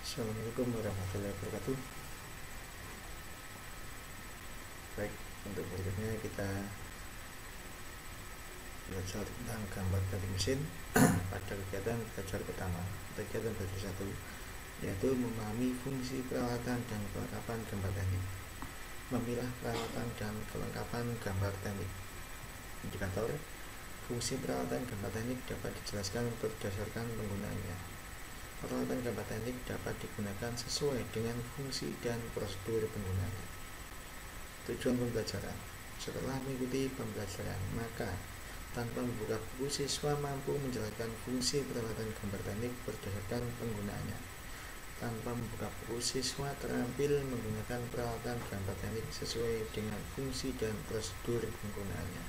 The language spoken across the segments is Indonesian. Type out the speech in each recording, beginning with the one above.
Assalamualaikum warahmatullahi wabarakatuh. Baik, untuk berikutnya kita belajar tentang gambar dari mesin pada kegiatan belajar pertama. Kegiatan belajar 1 yaitu memahami fungsi peralatan dan kelengkapan gambar teknik. Memilah peralatan dan kelengkapan gambar teknik. Indikator fungsi peralatan gambar teknik dapat dijelaskan berdasarkan penggunaannya. Peralatan gambar teknik dapat digunakan sesuai dengan fungsi dan prosedur penggunaannya. Tujuan pembelajaran: setelah mengikuti pembelajaran, maka tanpa membuka buku, siswa mampu menjelaskan fungsi peralatan gambar teknik berdasarkan penggunaannya. Tanpa membuka buku, siswa terampil menggunakan peralatan gambar teknik sesuai dengan fungsi dan prosedur penggunaannya.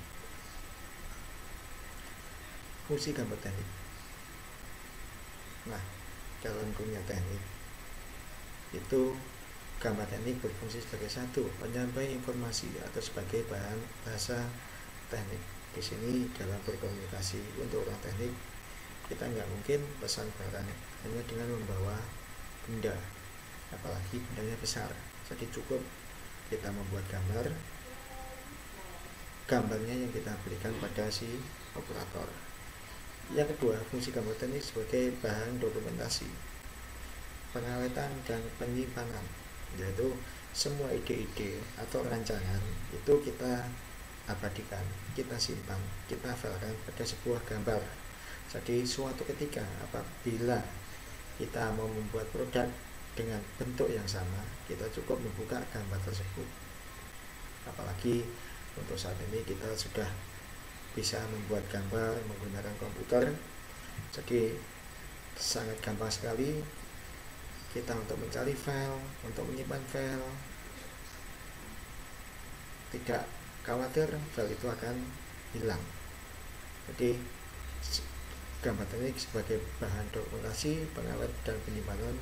Fungsi gambar teknik. Nah, dalam dunia teknik itu gambar teknik berfungsi sebagai satu penyampai informasi atau sebagai bahan bahasa teknik. Di sini dalam berkomunikasi untuk orang teknik, kita nggak mungkin pesan barang hanya dengan membawa benda, apalagi bendanya besar. Jadi cukup kita membuat gambarnya yang kita berikan pada si operator. Yang kedua, fungsi gambar teknik sebagai bahan dokumentasi, pengawetan dan penyimpanan, yaitu semua ide-ide atau rancangan itu kita abadikan, kita simpan, kita filkan pada sebuah gambar. Jadi suatu ketika apabila kita mau membuat produk dengan bentuk yang sama, kita cukup membuka gambar tersebut. Apalagi untuk saat ini kita sudah bisa membuat gambar menggunakan komputer, jadi sangat gampang sekali kita untuk mencari file, untuk menyimpan file. Tidak khawatir file itu akan hilang. Jadi gambar teknik sebagai bahan dokumentasi, pengawet dan penyimpanan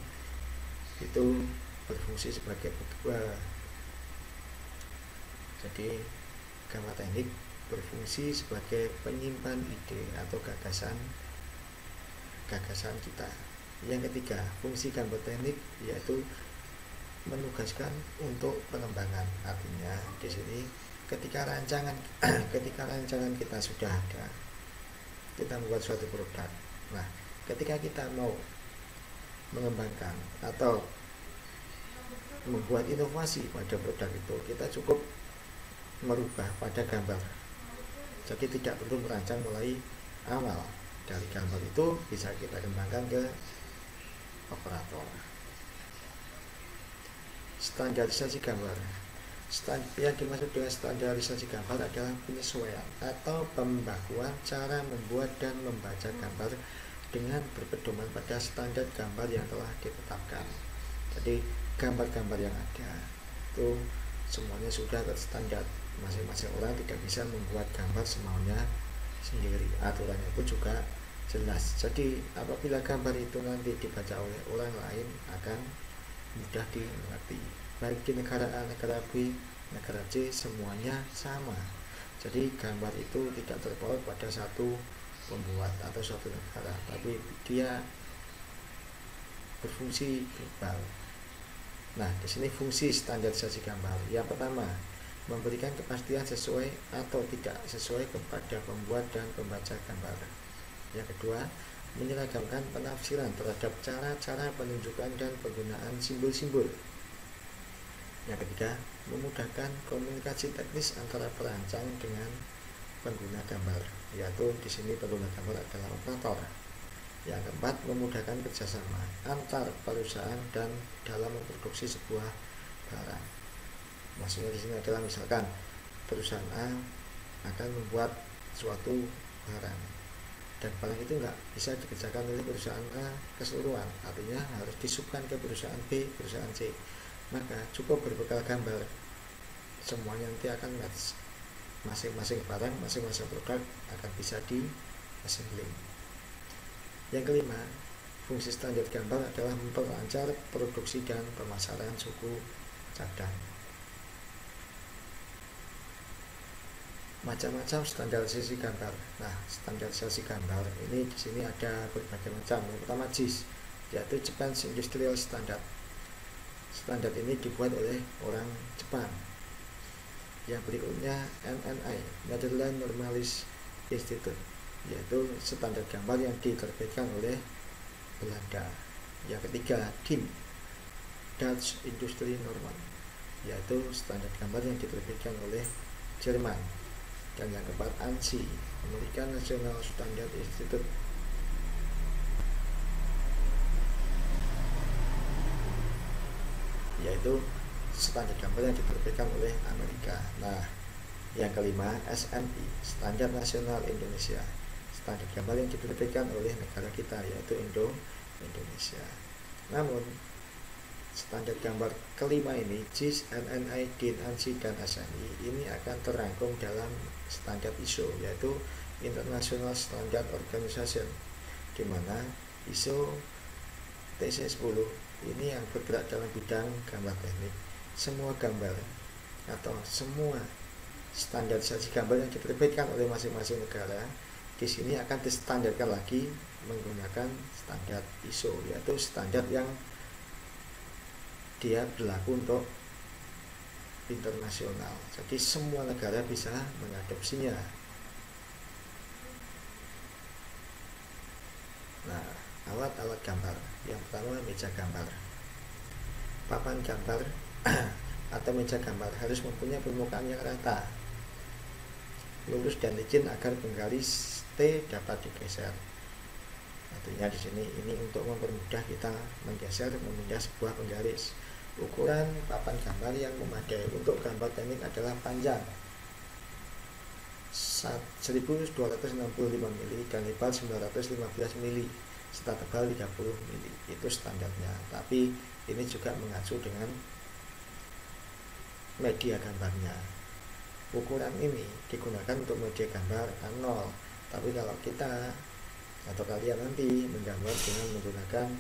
itu berfungsi sebagai kedua. Jadi gambar teknik berfungsi sebagai penyimpan ide atau gagasan kita. Yang ketiga, fungsi gambar teknik yaitu menugaskan untuk pengembangan. Artinya di sini ketika rancangan kita sudah ada, kita membuat suatu produk. Nah, ketika kita mau mengembangkan atau membuat inovasi pada produk itu, kita cukup merubah pada gambar. Jadi tidak perlu merancang mulai awal. Dari gambar itu bisa kita kembangkan ke operator. Standarisasi gambar. Yang dimaksud dengan standarisasi gambar adalah penyesuaian atau pembakuan cara membuat dan membaca gambar dengan berpedoman pada standar gambar yang telah ditetapkan. Jadi gambar-gambar yang ada itu semuanya sudah terstandar. Masing-masing orang tidak bisa membuat gambar semaunya sendiri. Aturannya pun juga jelas. Jadi apabila gambar itu nanti dibaca oleh orang lain akan mudah dimengerti. Baik di negara A, negara B, negara C, semuanya sama. Jadi gambar itu tidak terpaut pada satu pembuat atau suatu negara, tapi dia berfungsi global. Nah, di sini fungsi standarisasi gambar. Yang pertama, memberikan kepastian sesuai atau tidak sesuai kepada pembuat dan pembaca gambar. Yang kedua, menyeragamkan penafsiran terhadap cara-cara penunjukan dan penggunaan simbol-simbol. Yang ketiga, memudahkan komunikasi teknis antara perancang dengan pengguna gambar, yaitu di sini pengguna gambar adalah operator. Yang keempat, memudahkan kerjasama antar perusahaan dan dalam memproduksi sebuah barang. Maksudnya di sini adalah misalkan perusahaan A akan membuat suatu barang dan barang itu nggak bisa dikerjakan oleh perusahaan A keseluruhan, artinya harus disubkan ke perusahaan B, perusahaan C. Maka cukup berbekal gambar, semuanya nanti akan match. Masing-masing barang, masing-masing produk akan bisa di assembling. Yang kelima, fungsi standar gambar adalah memperlancar produksi dan pemasaran suku cadang. Macam-macam standarisasi gambar. Nah, standarisasi gambar ini di sini ada berbagai macam. Yang pertama JIS. yaitu Japan's Industrial Standard. Standar ini dibuat oleh orang Jepang. Yang berikutnya NNI, Netherlands Normalis Institute, yaitu standar gambar yang diterbitkan oleh Belanda. Yang ketiga DIN, Dutch Industry Normal, yaitu standar gambar yang diterbitkan oleh Jerman. Dan yang keempat ANSI, American National Standard Institute, yaitu standar gambar yang diterbitkan oleh Amerika. Nah, yang kelima SNI, Standar Nasional Indonesia, standar gambar yang diterbitkan oleh negara kita, yaitu Indonesia. Namun standar gambar kelima ini, JIS, NNI, DIN, ANSI, dan SNI ini akan terangkum dalam standar ISO, yaitu International Standard Organization, di mana ISO TC10 ini yang bergerak dalam bidang gambar teknik. Semua gambar atau semua standarisasi gambar yang diterbitkan oleh masing-masing negara di sini akan distandarkan lagi menggunakan standar ISO, yaitu standar yang dia berlaku untuk internasional. Jadi semua negara bisa mengadopsinya. Nah, alat-alat gambar. Yang pertama, meja gambar. Papan gambar atau meja gambar harus mempunyai permukaan yang rata, lurus dan licin agar penggaris T dapat digeser. Artinya di sini ini untuk mempermudah kita menggeser, memindah sebuah penggaris. Ukuran papan gambar yang memadai untuk gambar teknik adalah panjang 1265 mm dan lebar 915 mm serta tebal 30 mm. Itu standarnya. Tapi ini juga mengacu dengan media gambarnya. Ukuran ini digunakan untuk media gambar A0. Tapi kalau kita atau kalian nanti menggambar dengan menggunakan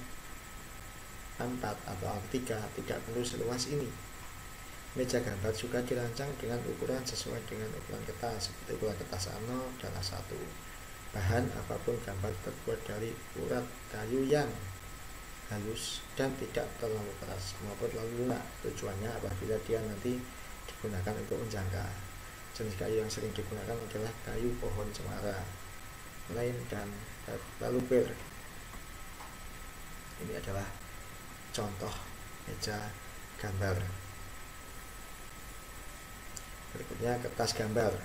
A4 atau A3 tidak perlu seluas ini. Meja gambar juga dirancang dengan ukuran sesuai dengan ukuran kertas, seperti ukuran kertas A0 dan A1. Bahan apapun gambar terbuat dari urat kayu yang halus dan tidak terlalu keras maupun terlalu lunak. Tujuannya apabila dia nanti digunakan untuk menjangka. Jenis kayu yang sering digunakan adalah kayu pohon cemara, lime, dan lalu bir. Ini adalah contoh meja gambar. Berikutnya kertas gambar.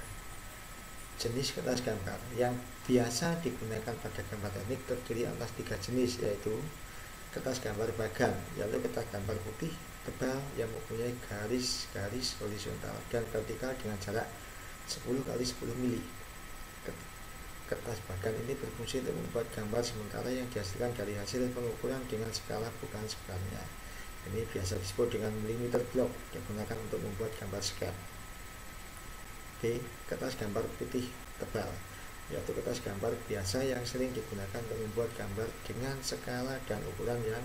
Jenis kertas gambar yang biasa digunakan pada gambar teknik terdiri atas 3 jenis, yaitu kertas gambar bagan, yaitu kertas gambar putih tebal yang mempunyai garis-garis horizontal dan vertikal dengan jarak 10 x 10 mm. Kertas bagan ini berfungsi untuk membuat gambar sementara yang dihasilkan dari hasil pengukuran dengan skala bukan sebenarnya. Ini biasa disebut dengan millimeter block, digunakan untuk membuat gambar sketch. B. Kertas gambar putih tebal, yaitu kertas gambar biasa yang sering digunakan untuk membuat gambar dengan skala dan ukuran yang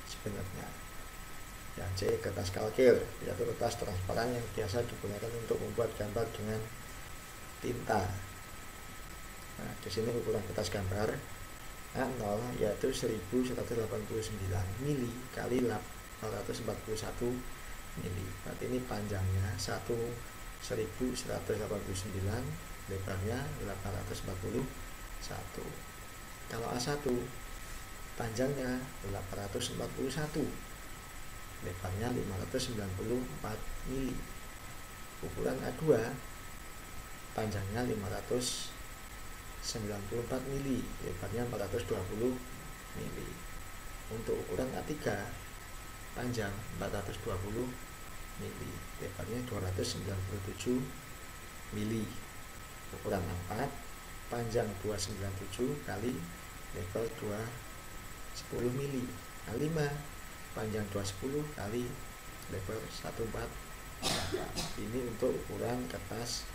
sebenarnya. Yang C. Kertas kalkir, yaitu kertas transparan yang biasa digunakan untuk membuat gambar dengan tinta. Nah, di sini ukuran kertas gambar A0 yaitu 1189 mili kali 841 mili. Berarti ini panjangnya 1189, lebarnya 841. Kalau A1 panjangnya 841, lebarnya 594 mili. Ukuran A2 panjangnya 594 mili, lebarnya 420 mili. Untuk ukuran A3 panjang 420 mili, lebarnya 297 mili. Ukuran A4 panjang 297 kali lebar 210 mili. A5 panjang 210 kali lebar 148. Ini untuk ukuran kertas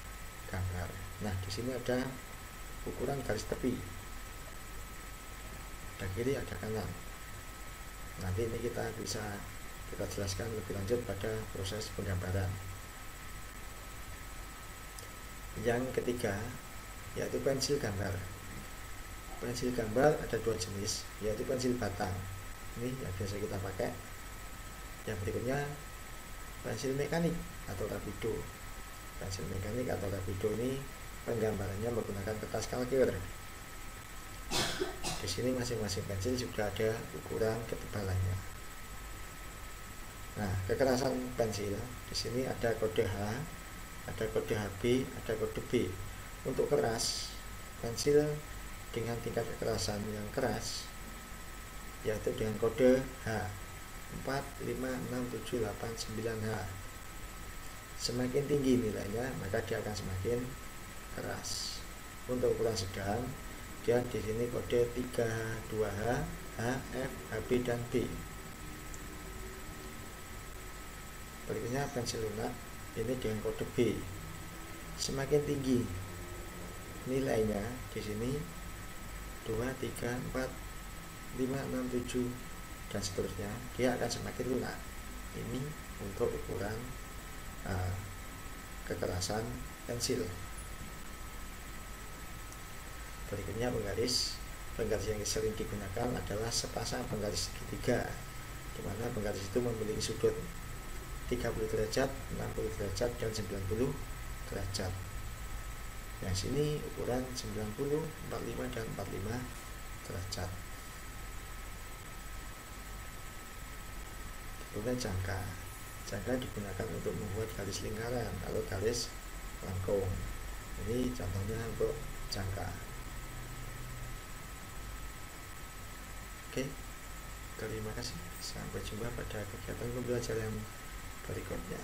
gambar. Nah, di sini ada ukuran garis tepi, ada kiri ada kanan. Nanti ini kita jelaskan lebih lanjut pada proses penggambaran. Yang ketiga yaitu pensil gambar. Pensil gambar ada 2 jenis, yaitu pensil batang. ini yang biasa kita pakai. Yang berikutnya pensil mekanik atau rapido. Pensil mekanik atau rapido ini penggambarannya menggunakan kertas kalkir. Di sini masing-masing pensil juga ada ukuran ketebalannya. Nah, kekerasan pensil di sini ada kode H, ada kode HB, ada kode B. Untuk keras, pensil dengan tingkat kekerasan yang keras yaitu dengan kode H 4, 5, 6, 7, 8, 9 H. Semakin tinggi nilainya maka dia akan semakin keras. Untuk ukuran sedang dia di sini kode 3H, 2H, H, F, HB dan B. Berikutnya pensil lunak ini dengan kode B. Semakin tinggi nilainya di sini 2, 3, 4, 5, 6, 7 dan seterusnya, dia akan semakin lunak. Ini untuk ukuran kekerasan pensil. Berikutnya penggaris. Penggaris yang sering digunakan adalah sepasang penggaris segitiga, di mana penggaris itu memiliki sudut 30 derajat, 60 derajat, dan 90 derajat. Yang sini ukuran 90, 45, dan 45 derajat. Kemudian jangka. Jangka digunakan untuk membuat garis lingkaran atau garis lengkung. Ini contohnya untuk jangka. Oke, terima kasih. Sampai jumpa pada kegiatan pembelajaran berikutnya.